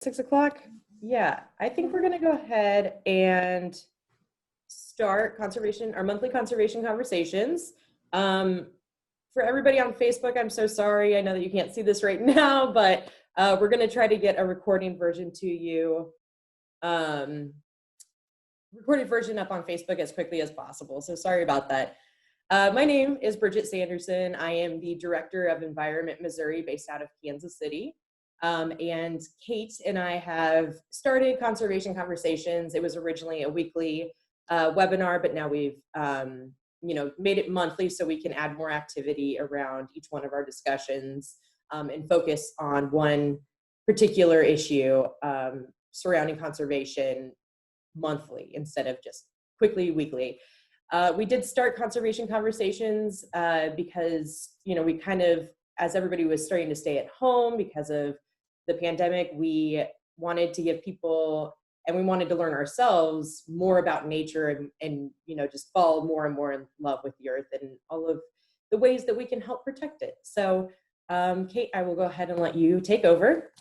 6 o'clock? Yeah, I think we're gonna go ahead and start our monthly conservation conversations. For everybody on Facebook, I'm so sorry. I know that you can't see this right now, but we're gonna try to get a recorded version to you, recorded version up on Facebook as quickly as possible. So sorry about that. My name is Bridget Sanderson. I am the Director of Environment Missouri based out of Kansas City. And Kate and I have started Conservation Conversations. It was originally a weekly webinar, but now we've made it monthly so we can add more activity around each one of our discussions and focus on one particular issue surrounding conservation monthly instead of just quickly weekly. We did start Conservation Conversations because, we kind of, as everybody was starting to stay at home because of the pandemic, we wanted to give people, and we wanted to learn ourselves more about nature and just fall more and more in love with the earth and all of the ways that we can help protect it. So, Kate, I will go ahead and let you take over.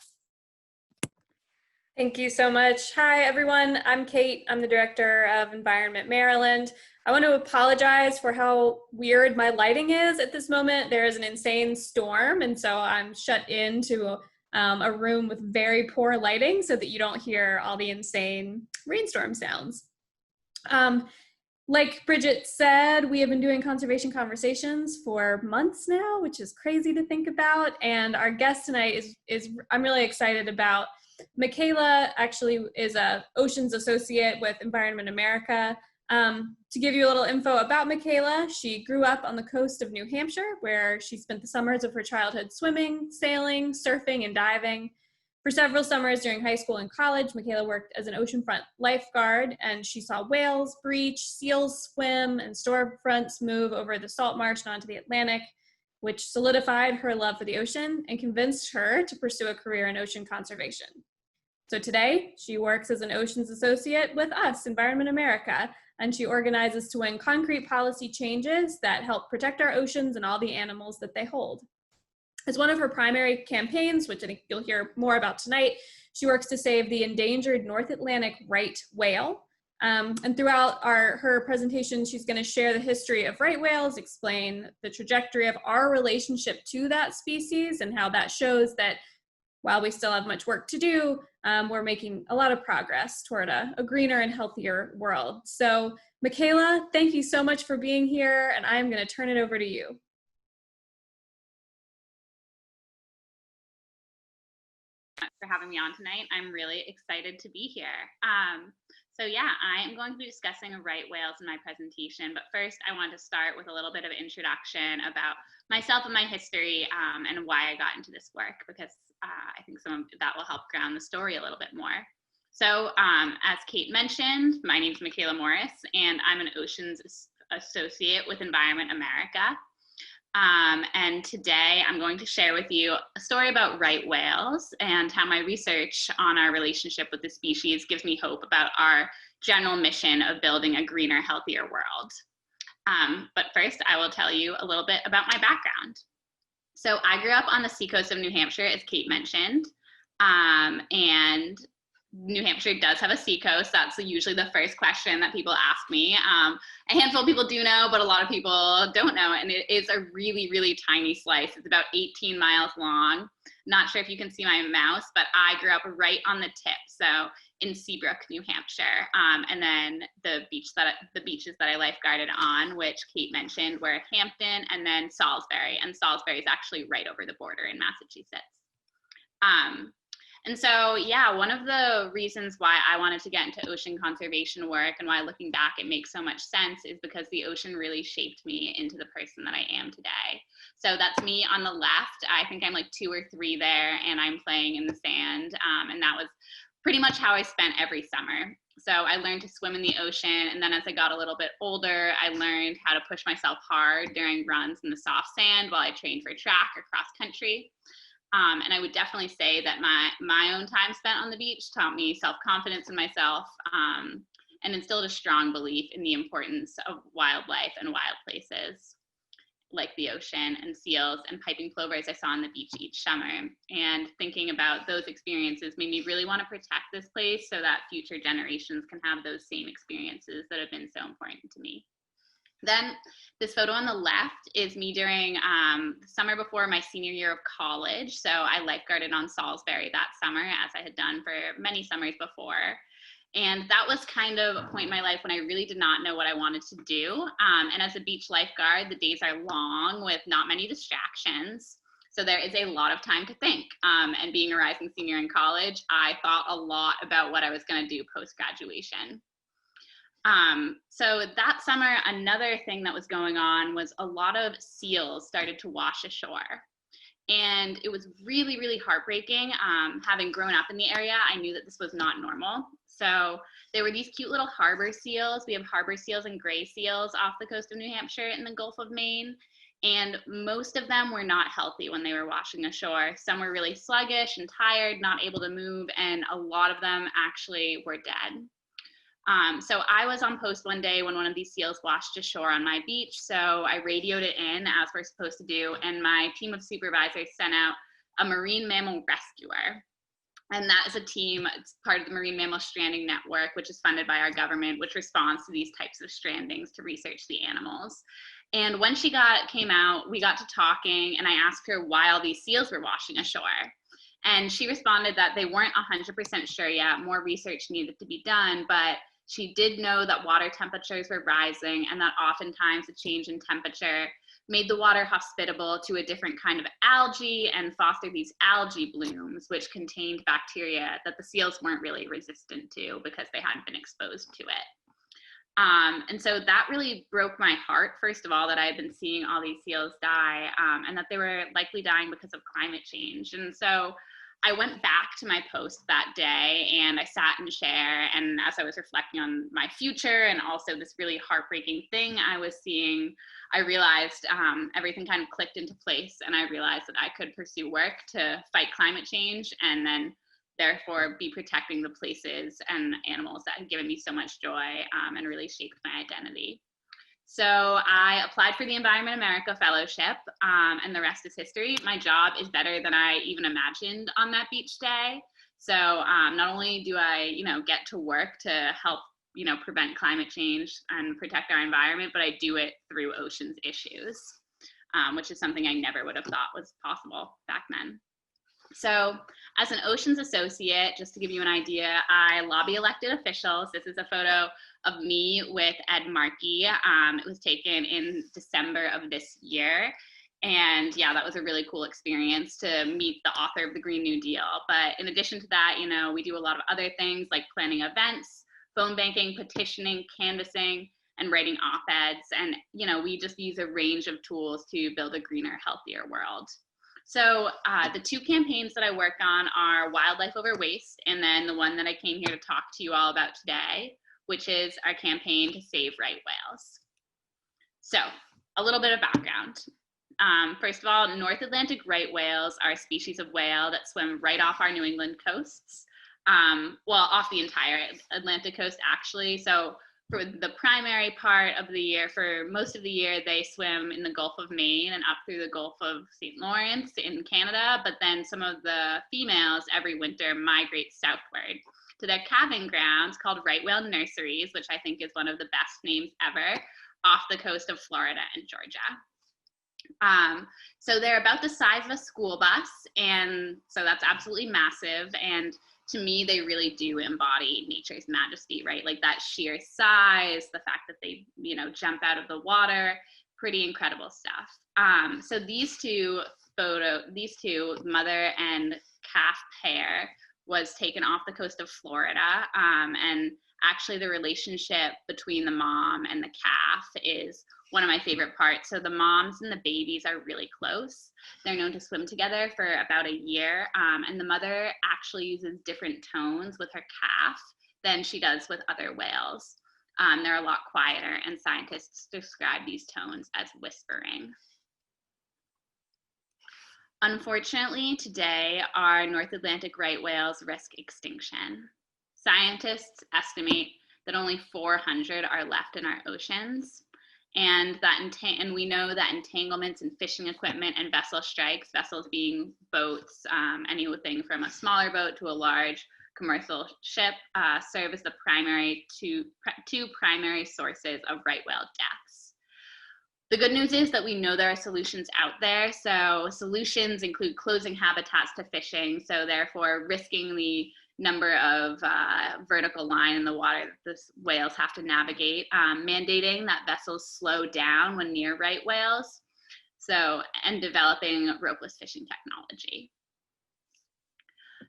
Thank you so much. Hi, everyone. I'm Kate. I'm the Director of Environment Maryland. I want to apologize for how weird my lighting is at this moment. There is an insane storm, and so I'm shut into a room with very poor lighting so that you don't hear all the insane rainstorm sounds. Like Bridget said, we have been doing conservation conversations for months now, which is crazy to think about. And our guest tonight is I'm really excited about. Michaela actually is a Oceans Associate with Environment America. To give you a little info about Michaela, she grew up on the coast of New Hampshire, where she spent the summers of her childhood swimming, sailing, surfing, and diving. For several summers during high school and college, Michaela worked as an oceanfront lifeguard, and she saw whales breach, seals swim, and storefronts move over the salt marsh and onto the Atlantic, which solidified her love for the ocean and convinced her to pursue a career in ocean conservation. So today, she works as an Oceans Associate with us, Environment America, and she organizes to win concrete policy changes that help protect our oceans and all the animals that they hold. As one of her primary campaigns, which I think you'll hear more about tonight, she works to save the endangered North Atlantic right whale. And throughout her presentation, she's going to share the history of right whales, explain the trajectory of our relationship to that species, and how that shows that while we still have much work to do, we're making a lot of progress toward a greener and healthier world. So, Michaela, thank you so much for being here, and I'm going to turn it over to you. For having me on tonight. I'm really excited to be here. So yeah, I am going to be discussing right whales in my presentation, but first I want to start with a little bit of introduction about myself and my history and why I got into this work, because I think some of that will help ground the story a little bit more. So as Kate mentioned, my name is Michaela Morris, and I'm an Oceans Associate with Environment America. And today I'm going to share with you a story about right whales and how my research on our relationship with the species gives me hope about our general mission of building a greener, healthier world. But first, I will tell you a little bit about my background. So I grew up on the seacoast of New Hampshire, as Kate mentioned, and New Hampshire does have a seacoast. That's usually the first question that people ask me. A handful of people do know, but a lot of people don't know. And it is a really, really tiny slice. It's about 18 miles long. Not sure if you can see my mouse, but I grew up right on the tip. So in Seabrook, New Hampshire. And then the beaches that I lifeguarded on, which Kate mentioned, were Hampton and then Salisbury. And Salisbury is actually right over the border in Massachusetts. And so, yeah, one of the reasons why I wanted to get into ocean conservation work and why looking back it makes so much sense is because the ocean really shaped me into the person that I am today. So that's me on the left. I think I'm like 2 or 3 there, and I'm playing in the sand. And that was pretty much how I spent every summer. So I learned to swim in the ocean, and then as I got a little bit older, I learned how to push myself hard during runs in the soft sand while I trained for track or cross country. And I would definitely say that my own time spent on the beach taught me self-confidence in myself and instilled a strong belief in the importance of wildlife and wild places. like the ocean, and seals and piping plovers I saw on the beach each summer. And thinking about those experiences made me really want to protect this place so that future generations can have those same experiences that have been so important to me. Then this photo on the left is me during the summer before my senior year of college. So I lifeguarded on Salisbury that summer, as I had done for many summers before. And that was kind of a point in my life when I really did not know what I wanted to do. And as a beach lifeguard, the days are long with not many distractions. So there is a lot of time to think. And being a rising senior in college, I thought a lot about what I was going to do post-graduation. So that summer, another thing that was going on was a lot of seals started to wash ashore. And it was really, really heartbreaking. Having grown up in the area, I knew that this was not normal. So there were these cute little harbor seals. We have harbor seals and gray seals off the coast of New Hampshire in the Gulf of Maine. And most of them were not healthy when they were washing ashore. Some were really sluggish and tired, not able to move, and a lot of them actually were dead. So I was on post one day when one of these seals washed ashore on my beach. So I radioed it in, as we're supposed to do, and my team of supervisors sent out a marine mammal rescuer. And that is a team, it's part of the Marine Mammal Stranding Network, which is funded by our government, which responds to these types of strandings to research the animals. And when she came out, we got to talking, and I asked her why all these seals were washing ashore. And she responded that they weren't 100% sure yet, more research needed to be done, but she did know that water temperatures were rising and that oftentimes a change in temperature made the water hospitable to a different kind of algae and fostered these algae blooms, which contained bacteria that the seals weren't really resistant to because they hadn't been exposed to it. And so that really broke my heart, first of all, that I had been seeing all these seals die, and that they were likely dying because of climate change. And so I went back to my post that day and I sat in the chair, and as I was reflecting on my future and also this really heartbreaking thing I was seeing, I realized everything kind of clicked into place, and I realized that I could pursue work to fight climate change and then therefore be protecting the places and animals that had given me so much joy and really shaped my identity. So I applied for the Environment America Fellowship, and the rest is history. My job is better than I even imagined on that beach day. So not only do I, get to work to help, prevent climate change and protect our environment, but I do it through oceans issues, which is something I never would have thought was possible back then. So as an oceans associate, just to give you an idea, I lobby elected officials. This is a photo of me with Ed Markey. It was taken in December of this year. And yeah, that was a really cool experience to meet the author of the Green New Deal. But in addition to that, we do a lot of other things like planning events, phone banking, petitioning, canvassing, and writing op-eds. And, we just use a range of tools to build a greener, healthier world. So the two campaigns that I work on are Wildlife Over Waste, and then the one that I came here to talk to you all about today, which is our campaign to save right whales. So a little bit of background. First of all, North Atlantic right whales are a species of whale that swim right off our New England coasts. Well, off the entire Atlantic coast, actually. So for the primary part of the year, for most of the year, they swim in the Gulf of Maine and up through the Gulf of St. Lawrence in Canada. But then some of the females every winter migrate southward to their calving grounds called right whale nurseries, which I think is one of the best names ever, off the coast of Florida and Georgia. So they're about the size of a school bus, and so that's absolutely massive. And to me, they really do embody nature's majesty, right? Like that sheer size, the fact that they, jump out of the water, pretty incredible stuff. So these two, mother and calf pair, was taken off the coast of Florida. And actually the relationship between the mom and the calf is one of my favorite parts. So the moms and the babies are really close. They're known to swim together for about a year. And the mother actually uses different tones with her calf than she does with other whales. They're a lot quieter, and scientists describe these tones as whispering. Unfortunately, today, our North Atlantic right whales risk extinction. Scientists estimate that only 400 are left in our oceans. And and we know that entanglements in fishing equipment and vessel strikes, vessels being boats, anything from a smaller boat to a large commercial ship, serve as the two primary sources of right whale deaths. The good news is that we know there are solutions out there. So solutions include closing habitats to fishing, so therefore risking the number of vertical line in the water that the whales have to navigate, mandating that vessels slow down when near right whales, and developing ropeless fishing technology.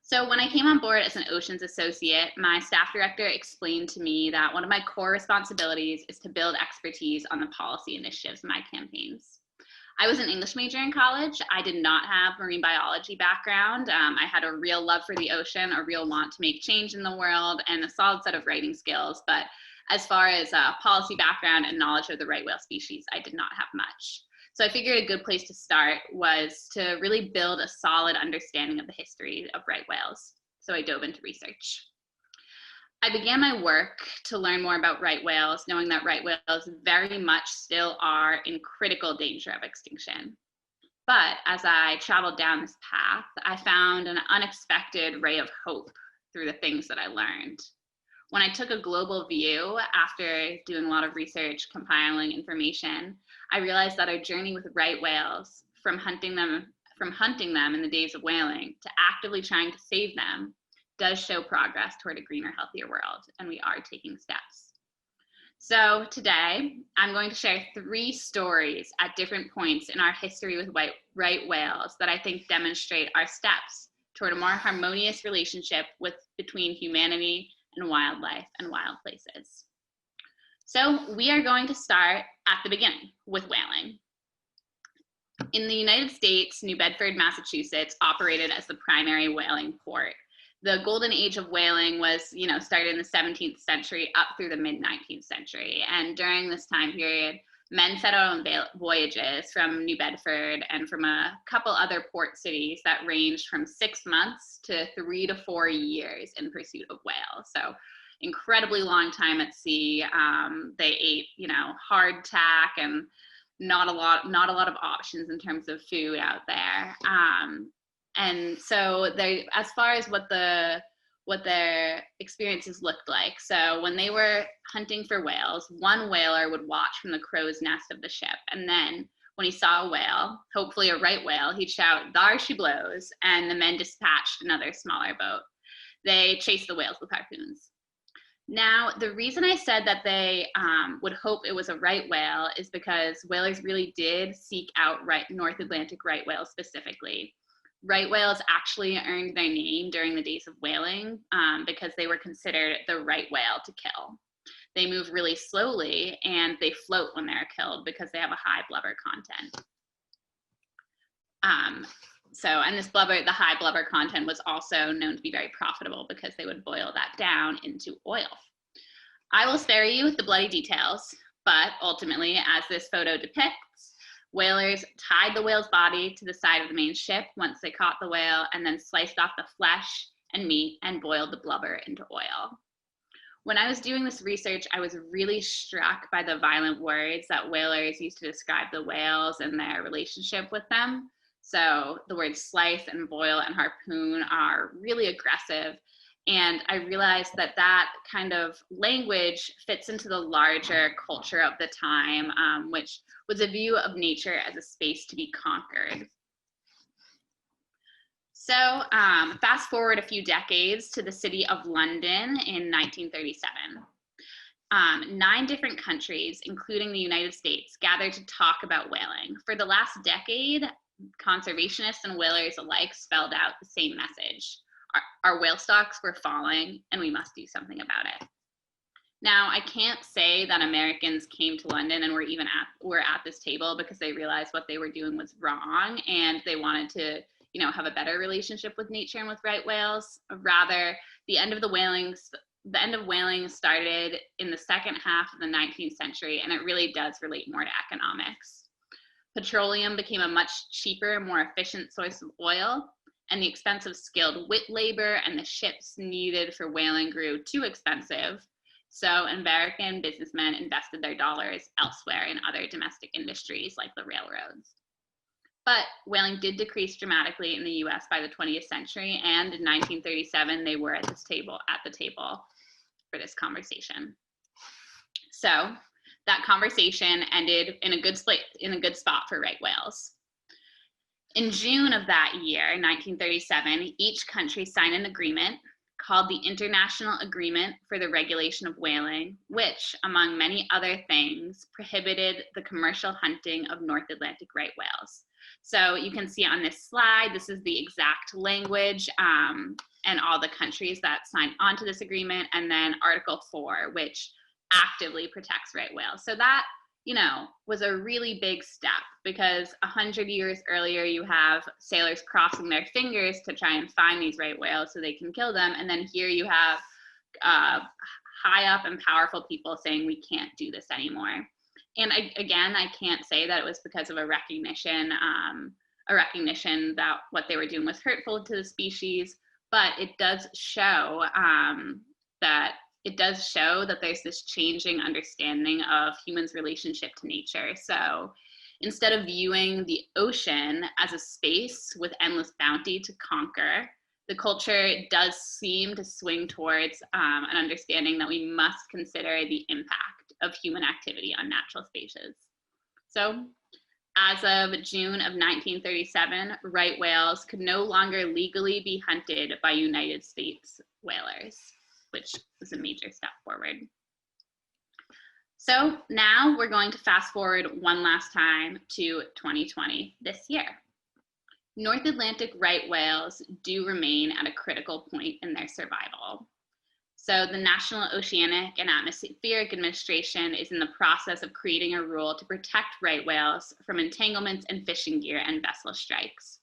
So when I came on board as an Oceans associate, my staff director explained to me that one of my core responsibilities is to build expertise on the policy initiatives in my campaigns. I was an English major in college. I did not have marine biology background. I had a real love for the ocean, a real want to make change in the world, and a solid set of writing skills. But as far as policy background and knowledge of the right whale species, I did not have much. So I figured a good place to start was to really build a solid understanding of the history of right whales. So I dove into research. I began my work to learn more about right whales, knowing that right whales very much still are in critical danger of extinction. But as I traveled down this path, I found an unexpected ray of hope through the things that I learned. When I took a global view after doing a lot of research, compiling information, I realized that our journey with right whales, from hunting them in the days of whaling to actively trying to save them, does show progress toward a greener, healthier world, and we are taking steps. So today, I'm going to share 3 stories at different points in our history with right whales that I think demonstrate our steps toward a more harmonious relationship between humanity and wildlife and wild places. So we are going to start at the beginning with whaling. In the United States, New Bedford, Massachusetts operated as the primary whaling port. The golden age of whaling was, started in the 17th century up through the mid-19th century. And during this time period, men set out on voyages from New Bedford and from a couple other port cities that ranged from 6 months to 3 to 4 years in pursuit of whales. So incredibly long time at sea. They ate, hardtack and not a lot of options in terms of food out there. And so as far as what their experiences looked like. So when they were hunting for whales, one whaler would watch from the crow's nest of the ship. And then when he saw a whale, hopefully a right whale, he'd shout, "Thar she blows," and the men dispatched another smaller boat. They chased the whales with harpoons. Now, the reason I said that they would hope it was a right whale is because whalers really did seek out North Atlantic right whales specifically. Right whales actually earned their name during the days of whaling because they were considered the right whale to kill. They move really slowly and they float when they're killed because they have a high blubber content. And the high blubber content was also known to be very profitable because they would boil that down into oil. I will spare you the bloody details, but ultimately, as this photo depicts, whalers tied the whale's body to the side of the main ship once they caught the whale, and then sliced off the flesh and meat and boiled the blubber into oil. When I was doing this research, I was really struck by the violent words that whalers used to describe the whales and their relationship with them. So the words slice and boil and harpoon are really aggressive. And I realized that kind of language fits into the larger culture of the time, which was a view of nature as a space to be conquered. So fast forward a few decades to the city of London in 1937. 9 different countries, including the United States, gathered to talk about whaling. For the last decade, conservationists and whalers alike spelled out the same message. Our whale stocks were falling, and we must do something about it. Now, I can't say that Americans came to London and were at this table because they realized what they were doing was wrong, and they wanted to, have a better relationship with nature and with right whales. Rather, the end of whaling started in the second half of the 19th century, and it really does relate more to economics. Petroleum became a much cheaper, more efficient source of oil, and the expensive skilled labor and the ships needed for whaling grew too expensive, So American businessmen invested their dollars elsewhere in other domestic industries like the railroads. But whaling did decrease dramatically in the US by the 20th century, and in 1937 they were at the table for this conversation. So that conversation ended in a good spot for right whales. In June of that year, 1937, each country signed an agreement called the International Agreement for the Regulation of Whaling, which, among many other things, prohibited the commercial hunting of North Atlantic right whales. So you can see on this slide, this is the exact language and all the countries that signed onto this agreement, and then Article 4, which actively protects right whales. So that, was a really big step, because 100 years earlier, you have sailors crossing their fingers to try and find these right whales so they can kill them. And then here you have high up and powerful people saying we can't do this anymore. And I can't say that it was because of a recognition that what they were doing was hurtful to the species, but it does show that there's this changing understanding of humans' relationship to nature. So instead of viewing the ocean as a space with endless bounty to conquer, the culture does seem to swing towards an understanding that we must consider the impact of human activity on natural spaces. So as of June of 1937, right whales could no longer legally be hunted by United States whalers, which was a major step forward. So now we're going to fast forward one last time to 2020, this year. North Atlantic right whales do remain at a critical point in their survival. So the National Oceanic and Atmospheric Administration is in the process of creating a rule to protect right whales from entanglements and fishing gear and vessel strikes.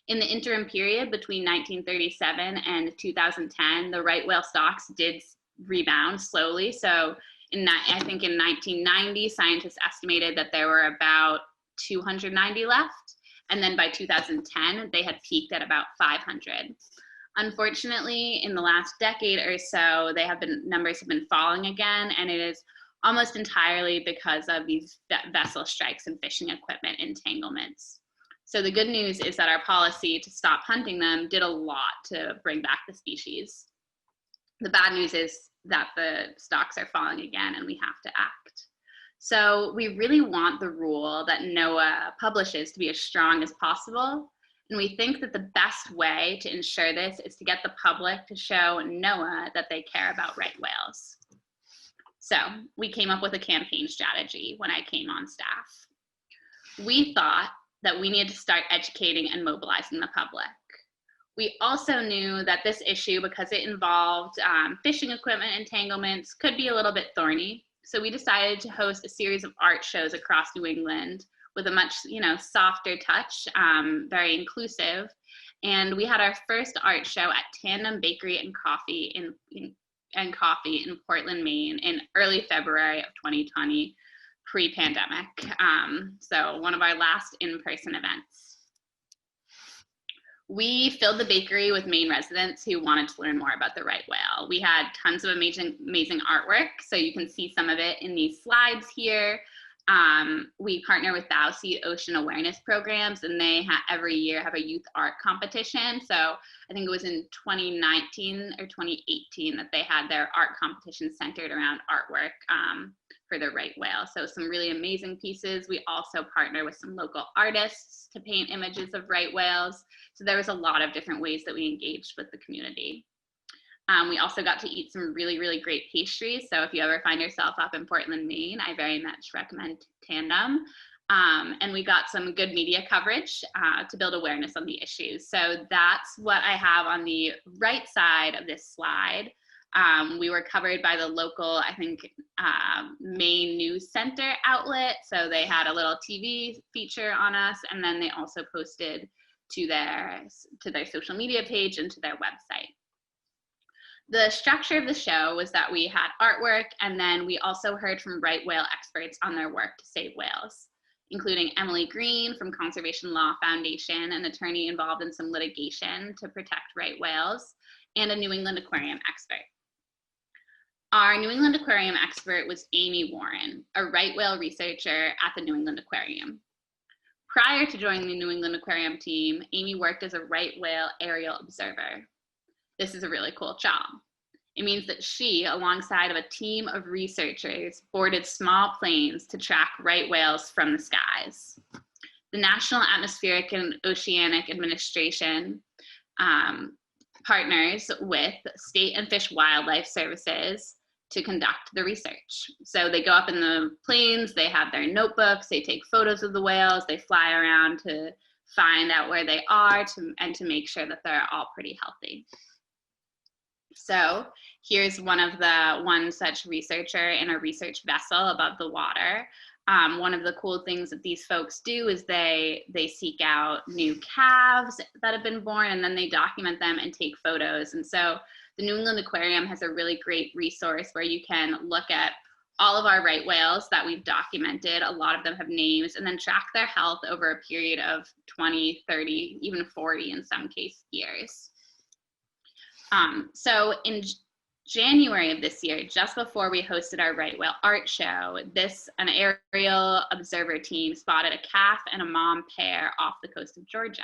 In the interim period between 1937 and 2010, the right whale stocks did rebound slowly. So I think in 1990, scientists estimated that there were about 290 left. And then by 2010, they had peaked at about 500. Unfortunately, in the last decade or so, numbers have been falling again, and it is almost entirely because of these vessel strikes and fishing equipment entanglements. So the good news is that our policy to stop hunting them did a lot to bring back the species. The bad news is that the stocks are falling again and we have to act. So we really want the rule that Noaa publishes to be as strong as possible. And we think that the best way to ensure this is to get the public to show Noaa that they care about right whales. So we came up with a campaign strategy when I came on staff. We thought that we needed to start educating and mobilizing the public. We also knew that this issue, because it involved fishing equipment entanglements, could be a little bit thorny. So we decided to host a series of art shows across New England with a much, softer touch, very inclusive. And we had our first art show at Tandem Bakery and Coffee in Portland, Maine in early February of 2020, pre-pandemic. So one of our last in-person events. We filled the bakery with Maine residents who wanted to learn more about the right whale. We had tons of amazing artwork, so you can see some of it in these slides here. We partner with Outlaw Ocean awareness programs, and they every year have a youth art competition. So I think it was in 2019 or 2018 that they had their art competition centered around artwork for the right whale. So some really amazing pieces. We also partner with some local artists to paint images of right whales. So there was a lot of different ways that we engaged with the community. We also got to eat some really, really great pastries. So if you ever find yourself up in Portland, Maine, I very much recommend Tandem. And we got some good media coverage to build awareness on the issues. So that's what I have on the right side of this slide. We were covered by the local, I think, Maine News Center outlet. So they had a little TV feature on us, and then they also posted to their social media page and to their website. The structure of the show was that we had artwork, and then we also heard from right whale experts on their work to save whales, including Emily Green from Conservation Law Foundation, an attorney involved in some litigation to protect right whales, and a New England aquarium expert. Our New England Aquarium expert was Amy Warren, a right whale researcher at the New England Aquarium. Prior to joining the New England Aquarium team, Amy worked as a right whale aerial observer. This is a really cool job. It means that she, alongside of a team of researchers, boarded small planes to track right whales from the skies. The National Atmospheric and Oceanic Administration partners with State and Fish Wildlife Services to conduct the research. So they go up in the planes, they have their notebooks, they take photos of the whales, they fly around to find out where they are and to make sure that they're all pretty healthy. So here's one such researcher in a research vessel above the water. One of the cool things that these folks do is they seek out new calves that have been born, and then they document them and take photos. And so the New England Aquarium has a really great resource where you can look at all of our right whales that we've documented. A lot of them have names, and then track their health over a period of 20, 30, even 40 in some case years. So in January of this year, just before we hosted our right whale art show, an aerial observer team spotted a calf and a mom pair off the coast of Georgia.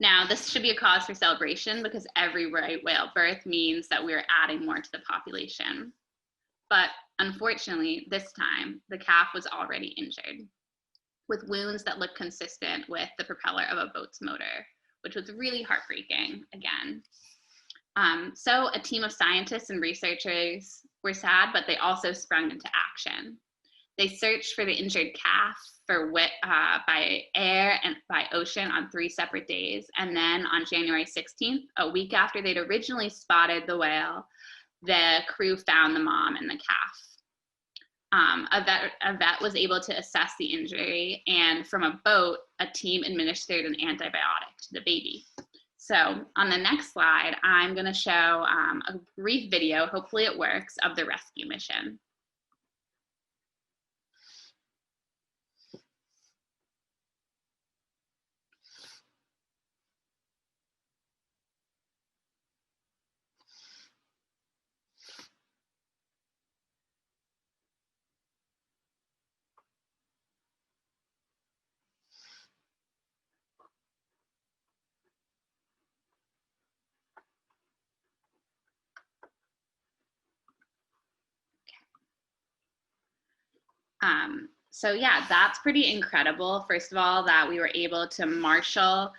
Now, this should be a cause for celebration because every right whale birth means that we're adding more to the population. But unfortunately, this time, the calf was already injured with wounds that looked consistent with the propeller of a boat's motor, which was really heartbreaking again. So a team of scientists and researchers were sad, but they also sprung into action. They searched for the injured calf by air and by ocean on 3 separate days. And then on January 16th, a week after they'd originally spotted the whale, the crew found the mom and the calf. A vet was able to assess the injury, and from a boat, a team administered an antibiotic to the baby. So on the next slide, I'm going to show a brief video, hopefully it works, of the rescue mission. So yeah, that's pretty incredible. First of all, that we were able to marshal,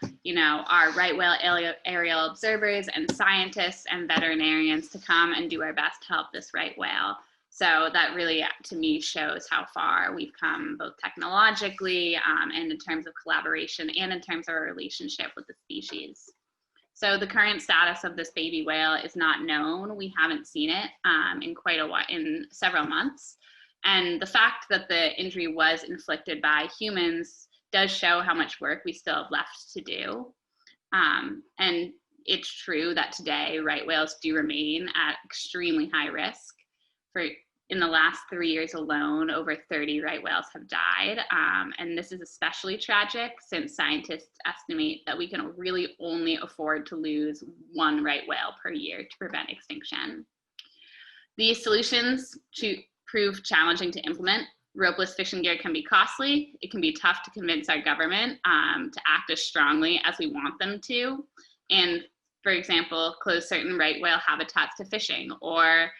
our right whale aerial observers and scientists and veterinarians to come and do our best to help this right whale. So that really, to me, shows how far we've come, both technologically and in terms of collaboration and in terms of our relationship with the species. So the current status of this baby whale is not known. We haven't seen it in quite a while, in several months. And the fact that the injury was inflicted by humans does show how much work we still have left to do. And it's true that today right whales do remain at extremely high risk. In the last 3 years alone, over 30 right whales have died. And this is especially tragic since scientists estimate that we can really only afford to lose 1 right whale per year to prevent extinction. These solutions prove challenging to implement. Ropeless fishing gear can be costly. It can be tough to convince our government to act as strongly as we want them to. And for example, close certain right whale habitats to fishing, or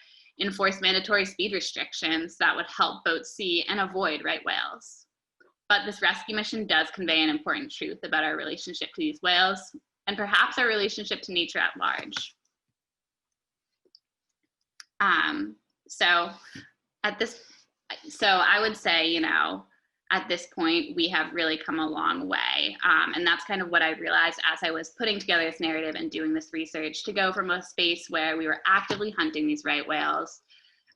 enforce mandatory speed restrictions that would help boats see and avoid right whales. But this rescue mission does convey an important truth about our relationship to these whales, and perhaps our relationship to nature at large. So I would say, at this point, we have really come a long way. And that's kind of what I realized as I was putting together this narrative and doing this research, to go from a space where we were actively hunting these right whales,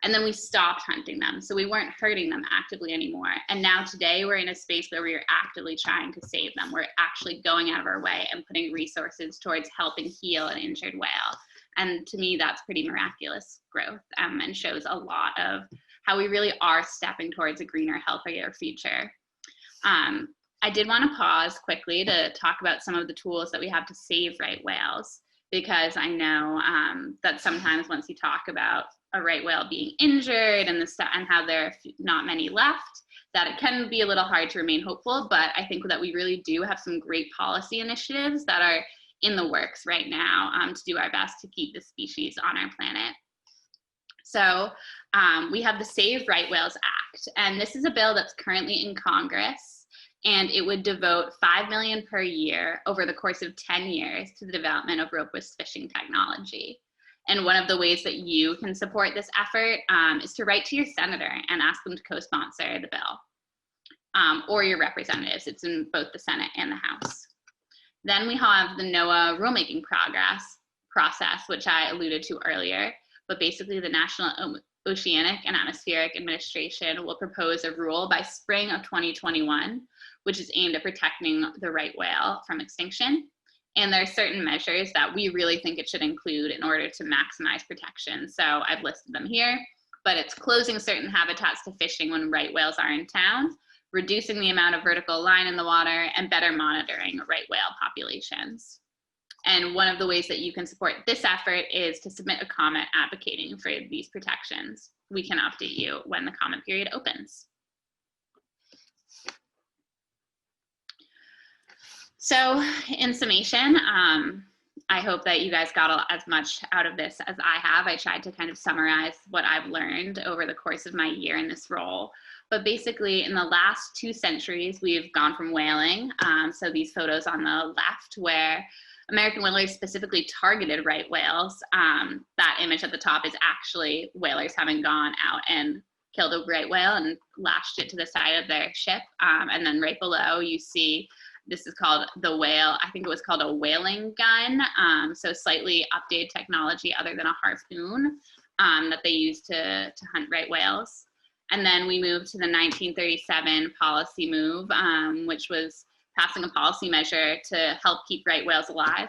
and then we stopped hunting them. So we weren't hurting them actively anymore. And now today we're in a space where we are actively trying to save them. We're actually going out of our way and putting resources towards helping heal an injured whale. And to me, that's pretty miraculous growth, and shows a lot of how we really are stepping towards a greener, healthier future. I did want to pause quickly to talk about some of the tools that we have to save right whales. because I know that sometimes once you talk about a right whale being injured and how there are not many left, that it can be a little hard to remain hopeful. But I think that we really do have some great policy initiatives that are in the works right now to do our best to keep the species on our planet. So we have the Save Right Whales Act, and this is a bill that's currently in Congress, and it would devote $5 million per year over the course of 10 years to the development of ropeless fishing technology. And one of the ways that you can support this effort is to write to your senator and ask them to co-sponsor the bill, or your representatives. It's in both the Senate and the House. Then we have the Noaa rulemaking process, which I alluded to earlier. But basically, the National Oceanic and Atmospheric Administration will propose a rule by spring of 2021, which is aimed at protecting the right whale from extinction. And there are certain measures that we really think it should include in order to maximize protection. So I've listed them here, but it's closing certain habitats to fishing when right whales are in town, reducing the amount of vertical line in the water, and better monitoring right whale populations. And one of the ways that you can support this effort is to submit a comment advocating for these protections. We can update you when the comment period opens. So in summation, I hope that you guys got as much out of this as I have. I tried to kind of summarize what I've learned over the course of my year in this role. But basically, in the last 2 centuries, we've gone from whaling. So these photos on the left where American whalers specifically targeted right whales. That image at the top is actually whalers having gone out and killed a right whale and lashed it to the side of their ship. And then right below, you see this is called the whale. I think it was called a whaling gun. So slightly updated technology other than a harpoon that they used to hunt right whales. And then we moved to the 1937 policy move, which was passing a policy measure to help keep right whales alive.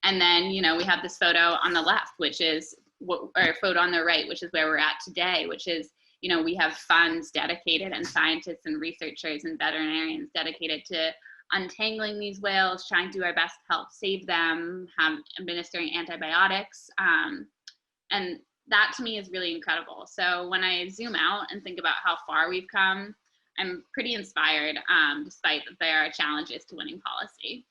And then, you know, we have this photo on the left, which is, or photo on the right, which is where we're at today, which is, you know, we have funds dedicated and scientists and researchers and veterinarians dedicated to untangling these whales, trying to do our best to help save them, administering antibiotics. And that to me is really incredible. So when I zoom out and think about how far we've come, I'm pretty inspired, despite that there are challenges to winning policy.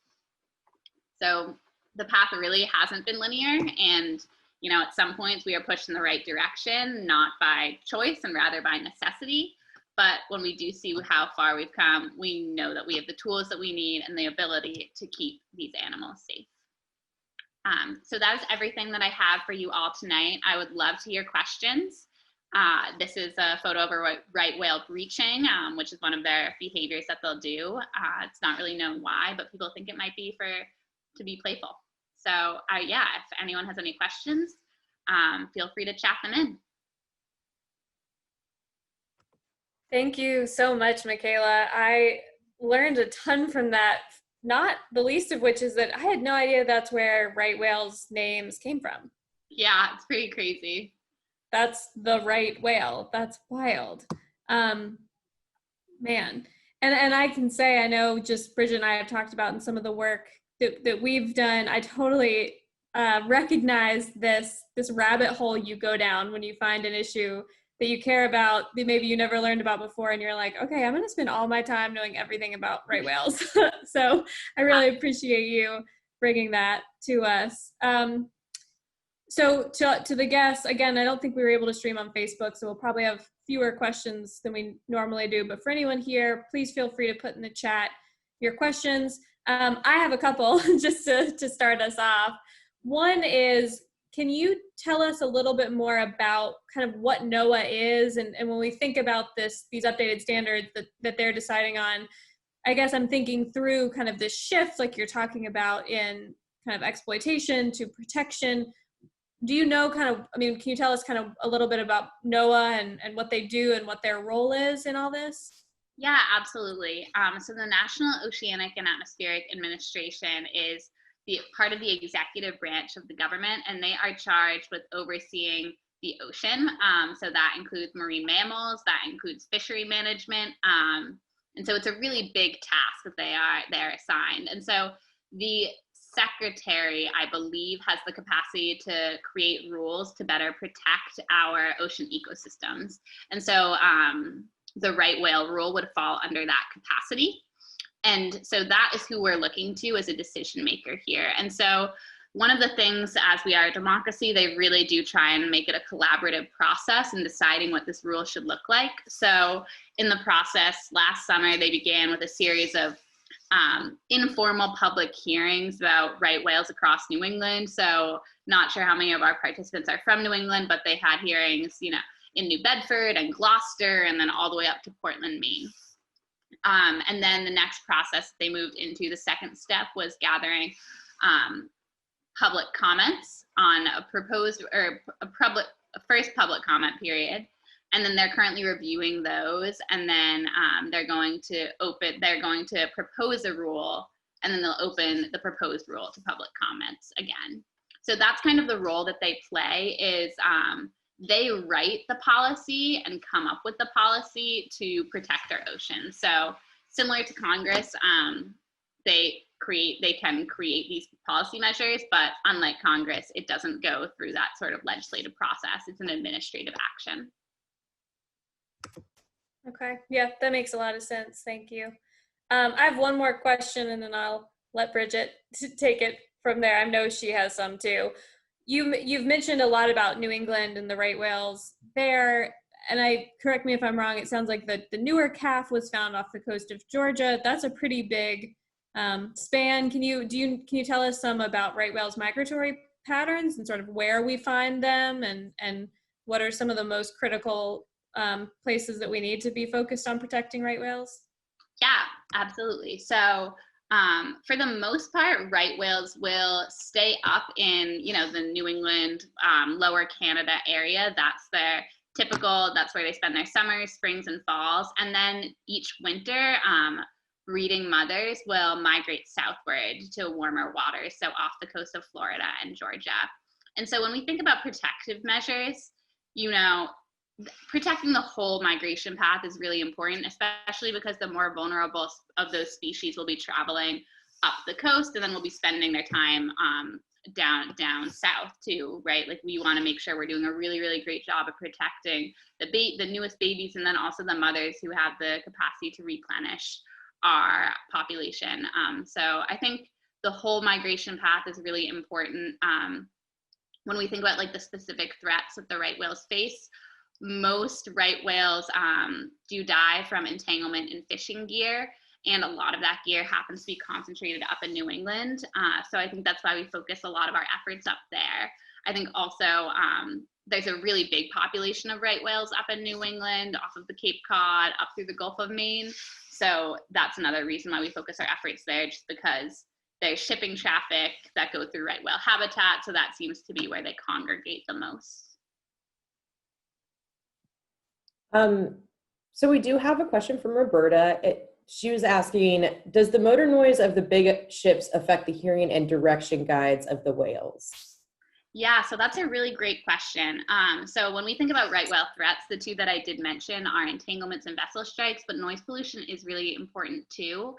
So the path really hasn't been linear, and you know, at some points we are pushed in the right direction, not by choice and rather by necessity. But when we do see how far we've come, we know that we have the tools that we need and the ability to keep these animals safe. So that is everything that I have for you all tonight. I would love to hear questions. This is a photo of a right whale breaching, which is one of their behaviors that they'll do. It's not really known why, but people think it might be to be playful. So yeah, if anyone has any questions, feel free to chat them in. Thank you so much, Michaela. I learned a ton from that, not the least of which is that I had no idea that's where right whales' names came from. Yeah, it's pretty crazy. That's the right whale. That's wild. Man. And I can say, I know just Bridget and I have talked about in some of the work that we've done, I totally recognize this rabbit hole you go down when you find an issue that you care about, that maybe you never learned about before, and you're like, okay, I'm gonna spend all my time knowing everything about right whales. So I really appreciate you bringing that to us. So to the guests, again, I don't think we were able to stream on Facebook, so we'll probably have fewer questions than we normally do, but for anyone here, please feel free to put in the chat your questions. I have a couple just to start us off. One is, can you tell us a little bit more about kind of what Noaa is, and when we think about these updated standards that they're deciding on, I guess I'm thinking through kind of this shift like you're talking about in kind of exploitation to protection. Do you know kind of, I mean, can you tell us kind of a little bit about Noaa and what they do and what their role is in all this? Yeah, absolutely. So the National Oceanic and Atmospheric Administration is part of the executive branch of the government, and they are charged with overseeing the ocean. So that includes marine mammals, that includes fishery management. And so it's a really big task that they're assigned. And so the secretary, I believe, has the capacity to create rules to better protect our ocean ecosystems. And so the right whale rule would fall under that capacity. And so that is who we're looking to as a decision maker here. And so one of the things, as we are a democracy, they really do try and make it a collaborative process in deciding what this rule should look like. So in the process, last summer, they began with a series of informal public hearings about right whales across New England. So not sure how many of our participants are from New England, but they had hearings, you know, in New Bedford and Gloucester, and then all the way up to Portland, Maine. And then the next process they moved into, the second step, was gathering public comments on a proposed, or a first public comment period. And then they're currently reviewing those, and then they're going to propose a rule, and then they'll open the proposed rule to public comments again. So that's kind of the role that they play, is they write the policy and come up with the policy to protect our ocean. So similar to Congress, they can create these policy measures, but unlike Congress, it doesn't go through that sort of legislative process. It's an administrative action. Okay, yeah, that makes a lot of sense. Thank you. I have one more question, and then I'll let Bridget take it from there. I know she has some too. You've mentioned a lot about New England and the right whales there, and correct me if I'm wrong, it sounds like the newer calf was found off the coast of Georgia. That's a pretty big span. Can you tell us some about right whales migratory patterns and sort of where we find them, and what are some of the most critical places that we need to be focused on protecting right whales? Yeah, absolutely. So for the most part, right whales will stay up in, you know, the New England, lower Canada area. That's their typical, that's where they spend their summers, springs, and falls. And then each winter, breeding mothers will migrate southward to warmer waters, so off the coast of Florida and Georgia. And so when we think about protective measures, you know, protecting the whole migration path is really important, especially because the more vulnerable of those species will be traveling up the coast, and then will be spending their time down south too, right? Like, we want to make sure we're doing a really, really great job of protecting the newest babies, and then also the mothers who have the capacity to replenish our population. So I think the whole migration path is really important. When we think about like the specific threats that the right whales face, most right whales do die from entanglement in fishing gear, and a lot of that gear happens to be concentrated up in New England. So I think that's why we focus a lot of our efforts up there. I think also there's a really big population of right whales up in New England, off of the Cape Cod, up through the Gulf of Maine. So that's another reason why we focus our efforts there, just because there's shipping traffic that go through right whale habitat. So that seems to be where they congregate the most. So we do have a question from Roberta. She was asking, does the motor noise of the big ships affect the hearing and direction guides of the whales? Yeah, so that's a really great question. So when we think about right whale threats, the two that I did mention are entanglements and vessel strikes, but noise pollution is really important too.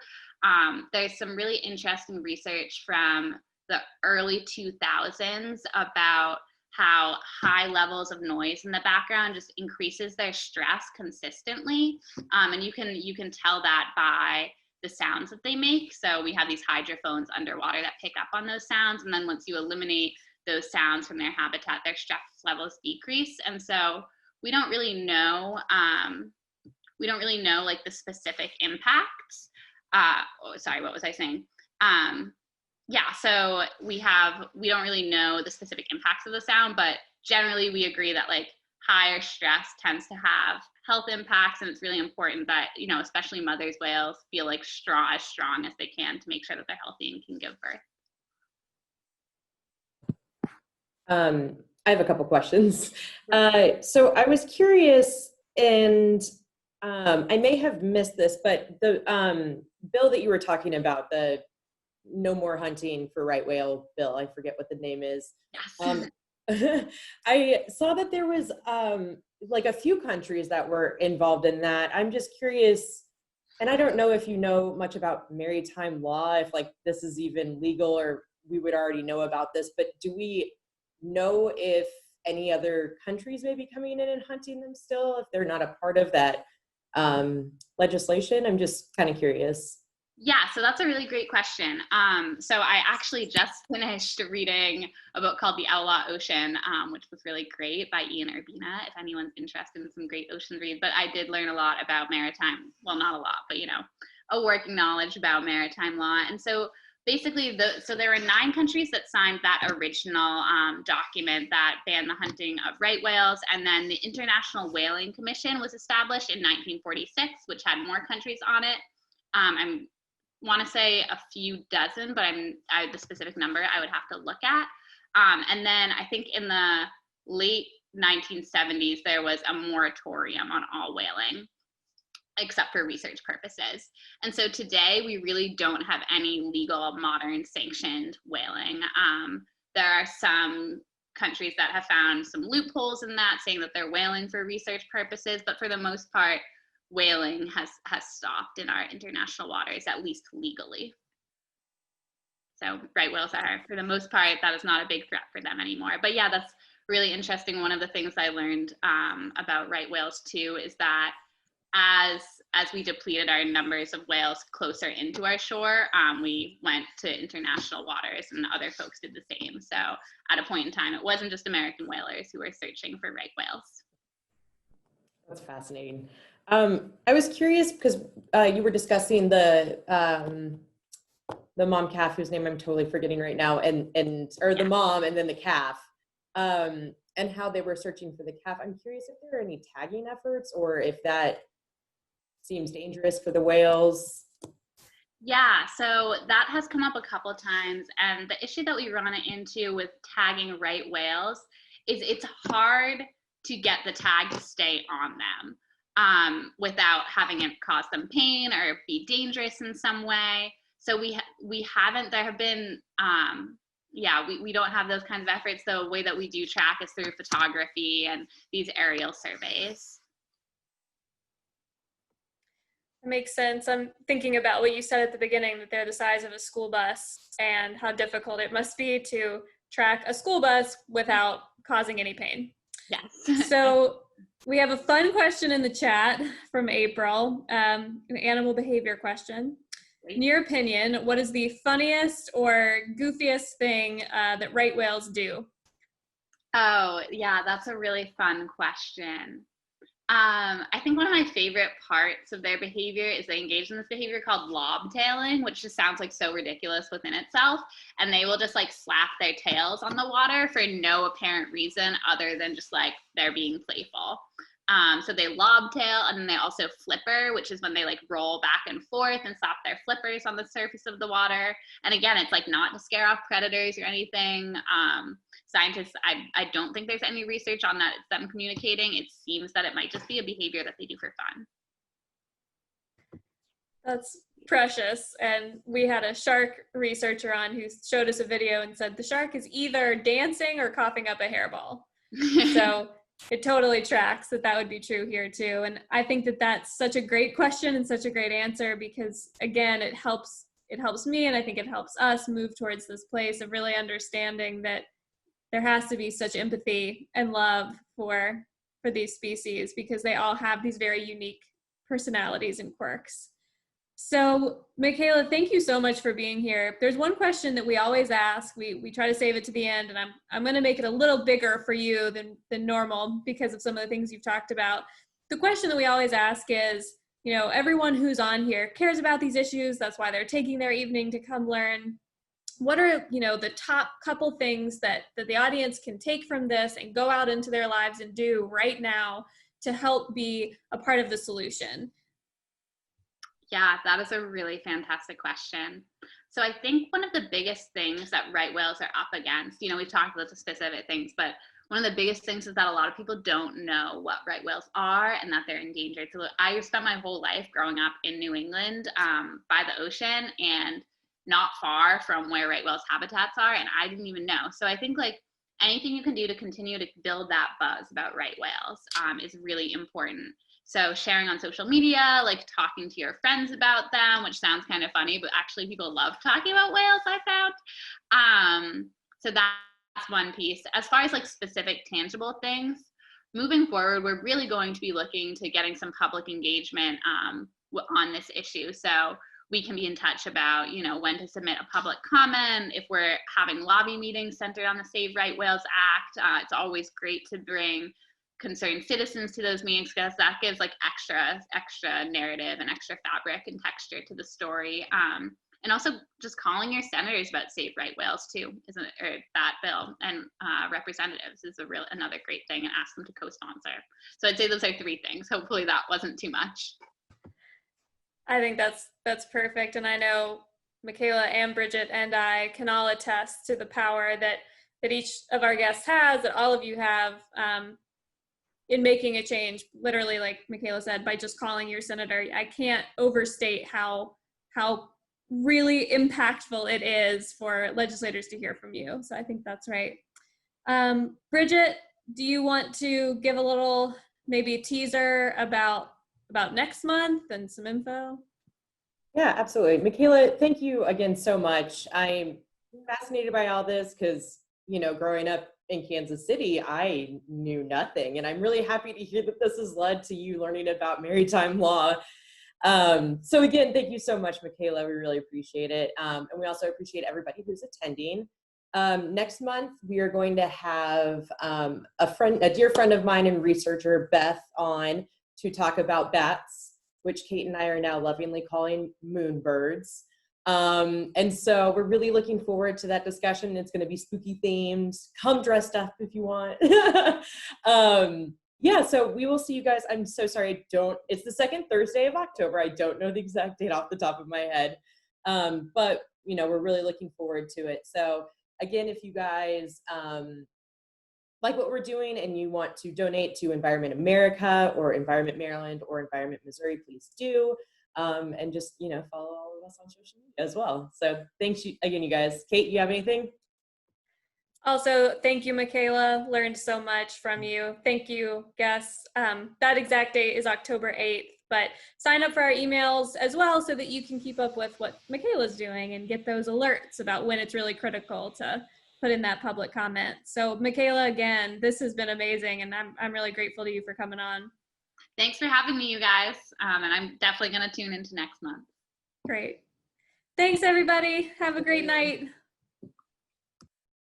There's some really interesting research from the early 2000s about how high levels of noise in the background just increases their stress consistently. And you can tell that by the sounds that they make. So we have these hydrophones underwater that pick up on those sounds. And then once you eliminate those sounds from their habitat, their stress levels decrease. And so we don't really know like the specific impacts. Sorry, what was I saying? Yeah, so we don't really know the specific impacts of the sound, but generally we agree that like higher stress tends to have health impacts, and it's really important that, you know, especially mother's whales feel like as strong as they can to make sure that they're healthy and can give birth. I have a couple questions. So I was curious, and I may have missed this, but the bill that you were talking about, the no more hunting for right whale bill, I forget what the name is. Yes. I saw that there was like a few countries that were involved in that. I'm just curious, and I don't know if you know much about maritime law, if like this is even legal or we would already know about this, but do we know if any other countries may be coming in and hunting them still, if they're not a part of that legislation? I'm just kind of curious. Yeah, so that's a really great question. So I actually just finished reading a book called The Outlaw Ocean, which was really great, by Ian Urbina, if anyone's interested in some great ocean reads. But I did learn a lot about maritime, well, not a lot, but, you know, a working knowledge about maritime law. And so basically, so there were 9 countries that signed that original document that banned the hunting of right whales. And then the International Whaling Commission was established in 1946, which had more countries on it. I want to say a few dozen, but the specific number I would have to look at. And then I think in the late 1970s, there was a moratorium on all whaling, except for research purposes. And so today we really don't have any legal, modern, sanctioned whaling. There are some countries that have found some loopholes in that, saying that they're whaling for research purposes, but for the most part, whaling has stopped in our international waters, at least legally. So right whales are, for the most part, that is not a big threat for them anymore. But yeah, that's really interesting. One of the things I learned about right whales too is that as we depleted our numbers of whales closer into our shore, we went to international waters, and other folks did the same. So at a point in time, it wasn't just American whalers who were searching for right whales. That's fascinating. I was curious because you were discussing the mom calf, whose name I'm totally forgetting right now, the mom and then the calf, and how they were searching for the calf. I'm curious if there are any tagging efforts, or if that seems dangerous for the whales. Yeah, so that has come up a couple of times, and the issue that we run into with tagging right whales is it's hard to get the tag to stay on them without having it cause them pain or be dangerous in some way. So we haven't, there have been, we don't have those kinds of efforts. The way that we do track is through photography and these aerial surveys. That makes sense. I'm thinking about what you said at the beginning, that they're the size of a school bus, and how difficult it must be to track a school bus without causing any pain. Yes. So we have a fun question in the chat from April, an animal behavior question. In your opinion, what is the funniest or goofiest thing that right whales do? Oh, yeah, that's a really fun question. I think one of my favorite parts of their behavior is they engage in this behavior called lob tailing, which just sounds like so ridiculous within itself. And they will just like slap their tails on the water for no apparent reason other than just like they're being playful. So they lob tail, and then they also flipper, which is when they like roll back and forth and slap their flippers on the surface of the water. And again, it's like not to scare off predators or anything. Scientists, I don't think there's any research on that. It's them communicating. It seems that it might just be a behavior that they do for fun. That's precious. And we had a shark researcher on who showed us a video and said the shark is either dancing or coughing up a hairball. So it totally tracks that would be true here too. And I think that that's such a great question and such a great answer, because again, it helps me, and I think it helps us move towards this place of really understanding that there has to be such empathy and love for these species, because they all have these very unique personalities and quirks. So Michaela, thank you so much for being here. There's one question that we always ask. We try to save it to the end, and I'm going to make it a little bigger for you than normal because of some of the things you've talked about. The question that we always ask is, you know, everyone who's on here cares about these issues. That's why they're taking their evening to come learn. What are, you know, the top couple things that the audience can take from this and go out into their lives and do right now to help be a part of the solution? Yeah, that is a really fantastic question. So I think one of the biggest things that right whales are up against, you know, we've talked about the specific things, but one of the biggest things is that a lot of people don't know what right whales are and that they're endangered. So I spent my whole life growing up in New England by the ocean and not far from where right whales habitats are, and I didn't even know. So I think like anything you can do to continue to build that buzz about right whales is really important. So sharing on social media, like talking to your friends about them, which sounds kind of funny, but actually people love talking about whales, I found. So that's one piece. As far as like specific tangible things, moving forward, we're really going to be looking to getting some public engagement on this issue. So we can be in touch about, you know, when to submit a public comment. If we're having lobby meetings centered on the Save Right Whales Act, it's always great to bring concerned citizens to those meetings because that gives like extra narrative and extra fabric and texture to the story. And also just calling your senators about Save Right Whales too, or that bill, and representatives is another great thing, and ask them to co-sponsor. So I'd say those are 3 things. Hopefully that wasn't too much. I think that's perfect. And I know Michaela and Bridget and I can all attest to the power that each of our guests has, that all of you have, in making a change, literally, like Michaela said, by just calling your senator. I can't overstate how really impactful it is for legislators to hear from you. So I think that's right. Bridget, do you want to give a little, maybe a teaser about next month and some info? Yeah, absolutely. Michaela, thank you again so much. I'm fascinated by all this because, you know, growing up in Kansas City, I knew nothing. And I'm really happy to hear that this has led to you learning about maritime law. So again, thank you so much, Michaela. We really appreciate it. And we also appreciate everybody who's attending. Next month, we are going to have a dear friend of mine and researcher, Beth, on to talk about bats, which Kate and I are now lovingly calling moonbirds. And so we're really looking forward to that discussion. It's going to be spooky themed. Come dressed up if you want. Yeah, so we will see you guys. I'm so sorry, it's the second Thursday of October. I don't know the exact date off the top of my head. But, you know, we're really looking forward to it. So again, if you guys like what we're doing and you want to donate to Environment America or Environment Maryland or Environment Missouri, please do. And just, you know, follow all of us on social media as well. So thanks again, you guys. Kate, you have anything? Also, thank you, Michaela. Learned so much from you. Thank you, guests. That exact date is October 8th, but sign up for our emails as well so that you can keep up with what Michaela's doing and get those alerts about when it's really critical to put in that public comment. So Michaela, again, this has been amazing, and I'm really grateful to you for coming on. Thanks for having me, you guys. And I'm definitely going to tune into next month. Great. Thanks, everybody. Have a great night.